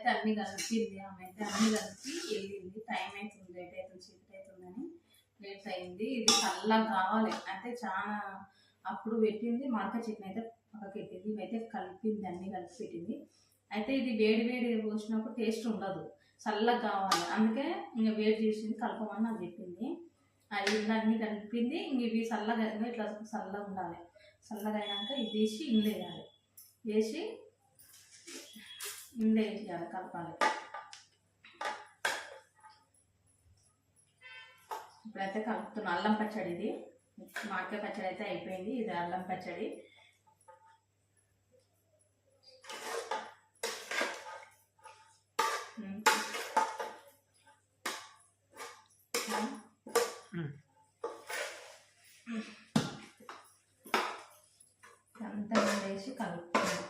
అయితే అన్ని కలిపింది. ఆమె అయితే అన్ని కలిపి వెళ్ళింది. టైం అవుతుంది, లేట్ అవుతుంది, చీకటి అవుతుందని లేట్ అయింది. ఇది చల్లగా కావాలి అంటే చాలా అప్పుడు పెట్టింది. మడక చికెన్ అయితే పక్కకి పెట్టింది. ఇవైతే కలిపింది, అన్ని కలిపి పెట్టింది. అయితే ఇది వేడి వేడి పోసినప్పుడు టేస్ట్ ఉండదు, చల్లగా కావాలి. అందుకే ఇంకా వేడి చేసింది, కలపమని నాకు చెప్పింది. అది అన్నీ కలిపింది. ఇంక ఇవి చల్లగా ఇట్లా చల్లగా ఉండాలి. చల్లగా అయినాక ఇది తీసి ఇండ్లు వేయాలి. వేసి ఇండ్లు వేసేయాలి, కలపాలి. ఇప్పుడైతే కలుపుతున్నా. అల్లం పచ్చడి ఇది. మామిడికాయ పచ్చడి అయితే అయిపోయింది. ఇది అల్లం పచ్చడి. అంతా వేసి కలుపుతున్నాం.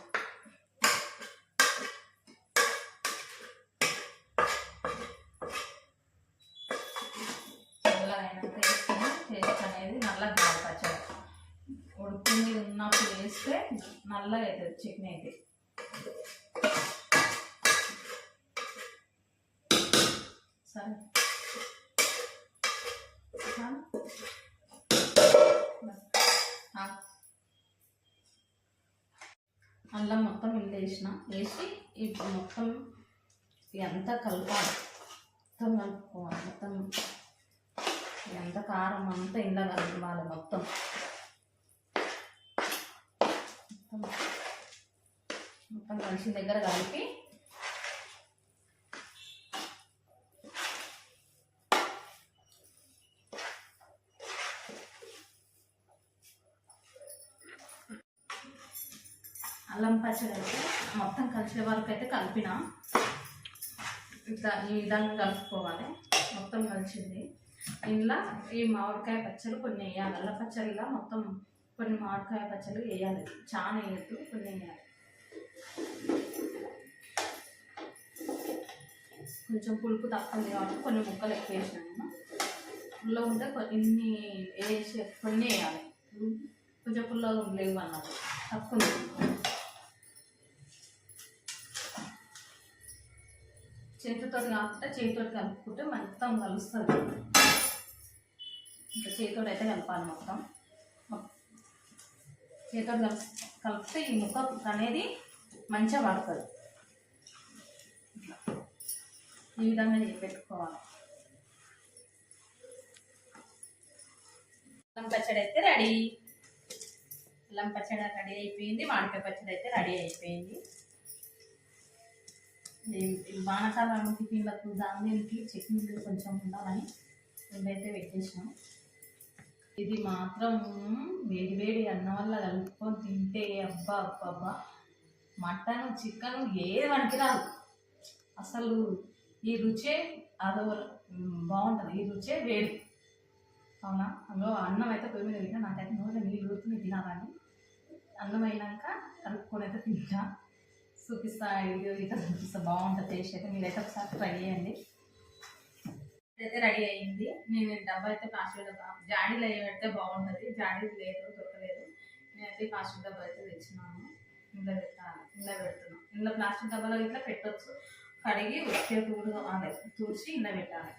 చల్లగా అయినాక వేసుకుని టేస్ట్ అనేది నల్లగా కావాలి. పచ్చడి ఉడుకుని ఉన్నప్పుడు వేస్తే నల్లగా అవుతుంది చికెన్ అయితే. సరే అల్లం మొత్తం ఇంట్లో వేసి ఇప్పుడు మొత్తం ఎంత కలపాలి, మొత్తం కలుపుకోవాలి. మొత్తం ఎంత కారం అంతా ఇంట్లో కలపాలి. మొత్తం మొత్తం కలిసి దగ్గర కలిపి అల్లం పచ్చడి అయితే మొత్తం కలిసే వరకు అయితే కలిపిన. ఈ విధంగా కలుపుకోవాలి. మొత్తం కలిసింది. ఇంట్లో ఈ మామిడికాయ పచ్చడి కొన్ని వేయాలి. అల్ల పచ్చడిలా మొత్తం కొన్ని మామిడికాయ పచ్చడి వేయాలి. చాలా వేయద్దు, కొన్ని వేయాలి. కొంచెం పులుపు తక్కువ కాబట్టి కొన్ని ముక్కలు ఎక్కువ వేసినాను. పుల్ల ఉంటే ఇన్ని వేసి కొన్ని వేయాలి. కొంచెం పుల్లగా లేవు అన్నారు, తక్కువ. చేతితో కాకుండా చేతితో కలుపుకుంటే మొత్తం కలుస్తుంది. ఇంకా చేతితో అయితే కలపాలి. మొత్తం చేతితో కలిపితే ఈ ముక్క అనేది మంచిగా పడుతుంది. ఈ విధంగా పెట్టుకోవాలి. అల్లం పచ్చడి అయితే రెడీ. అల్లం పచ్చడి రెడీ అయిపోయింది. మామిడికాయ పచ్చడి అయితే రెడీ అయిపోయింది. వానకాలం టిఫిన్లకు దానికి చట్నీలు కొంచెం ఉండాలని రెండైతే పెట్టేసినాం. ఇది మాత్రం వేడి వేడి అన్నం వల్ల కలుపుకొని తింటే అబ్బా అబ్బా, మటన్ చికెన్ ఏది మనకి రాదు అసలు. ఈ రుచే అదో బాగుంటుంది. ఈ రుచే వేడి. అవునా? అందులో అన్నం అయితే పొయ్యి మీద తింటా. నాకైతే నోట్లో నీళ్ళు ఊరుతుంది తినాలని. అన్నం అయినాక కలుపుకొని అయితే తింటా. చూపిస్తా, వీడియో ఇట్లా చూపిస్తా. బాగుంటుంది టేస్ట్ అయితే. మీరైతే ఒకసారి ట్రై చేయండి. అయితే రెడీ అయ్యింది. నేను డబ్బా అయితే ప్లాస్టిక్ డబ్బా జాడీలో పెడితే బాగుంటుంది. జాడీ లేదు, దొరకలేదు. నేనైతే ప్లాస్టిక్ డబ్బా అయితే తెచ్చినాను. ఇంట్లో పెట్టాలి. ఇంట్లో పెడుతున్నాను. ఇంట్లో ప్లాస్టిక్ డబ్బాలో ఇట్లా పెట్టవచ్చు. కడిగి వచ్చే తూర్చి ఇంట్లో పెట్టాలి.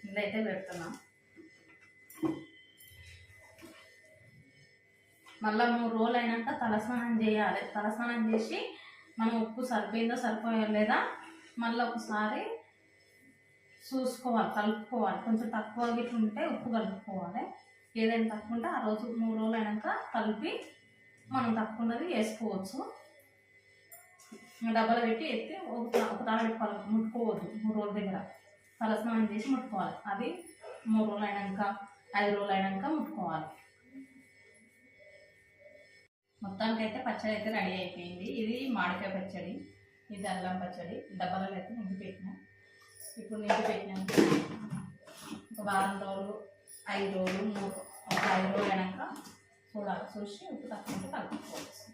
ఇంట్లో అయితే పెడుతున్నాం. మళ్ళీ 3 రోజులు అయినాక తలస్నానం చేయాలి. తలస్నానం చేసి మనం ఉప్పు సరిపోయిందో సరిపోయలేదా మళ్ళీ ఒకసారి చూసుకోవాలి, కలుపుకోవాలి. కొంచెం తక్కువ గిట్ల ఉంటే ఉప్పు కలుపుకోవాలి. ఏదైనా తక్కువ ఉంటే ఆ రోజు 3 రోజులు అయినాక కలిపి మనం తక్కువది వేసుకోవచ్చు. డబ్బాలో పెట్టి ఎత్తి ఒక తాళ పెట్టుకోవాలి. ముట్టుకోవద్దు 3 రోజుల దగ్గర. తలస్నానం చేసి ముట్టుకోవాలి. అది 3 రోజులు అయినాక 5 రోజులు అయినాక ముట్టుకోవాలి. మొత్తానికి అయితే పచ్చడి అయితే రెడీ అయిపోయింది. ఇది మామిడికాయ పచ్చడి, ఇది అల్లం పచ్చడి. డబ్బాలో అయితే నింపి పెట్టినా. ఇప్పుడు నింపి పెట్టినాక ఒక వారం రోజులు, 5 రోజులు, ఒక 5 రోజులు అయినాక చూడాలి. చూసి ఉప్పు తక్కువ కలుపుకోవచ్చు.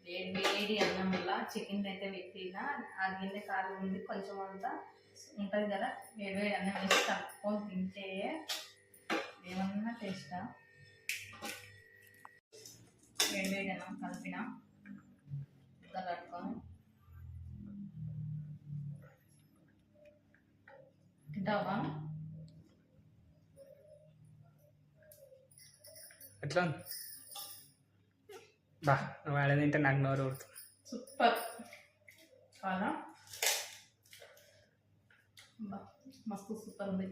వేడి అన్నం వల్ల చికెన్ అయితే పెట్టిన ఆ గిన్నె కాలు ఉంది, కొంచెం అంతా ఉంటుంది కదా. వేడి అన్నం వేసి కలుపుకొని తింటే ఏమన్నా టేస్టా. వేడి అన్నం కలిపిన కలుపుకొని తింటావా? ఎట్లా ఉంది? బా నువ్వు ఆడ తింటే నాకు నోరు ఊరుతుంది. సూపర్ కాదా? బా మస్తు సూపర్ ఉంది.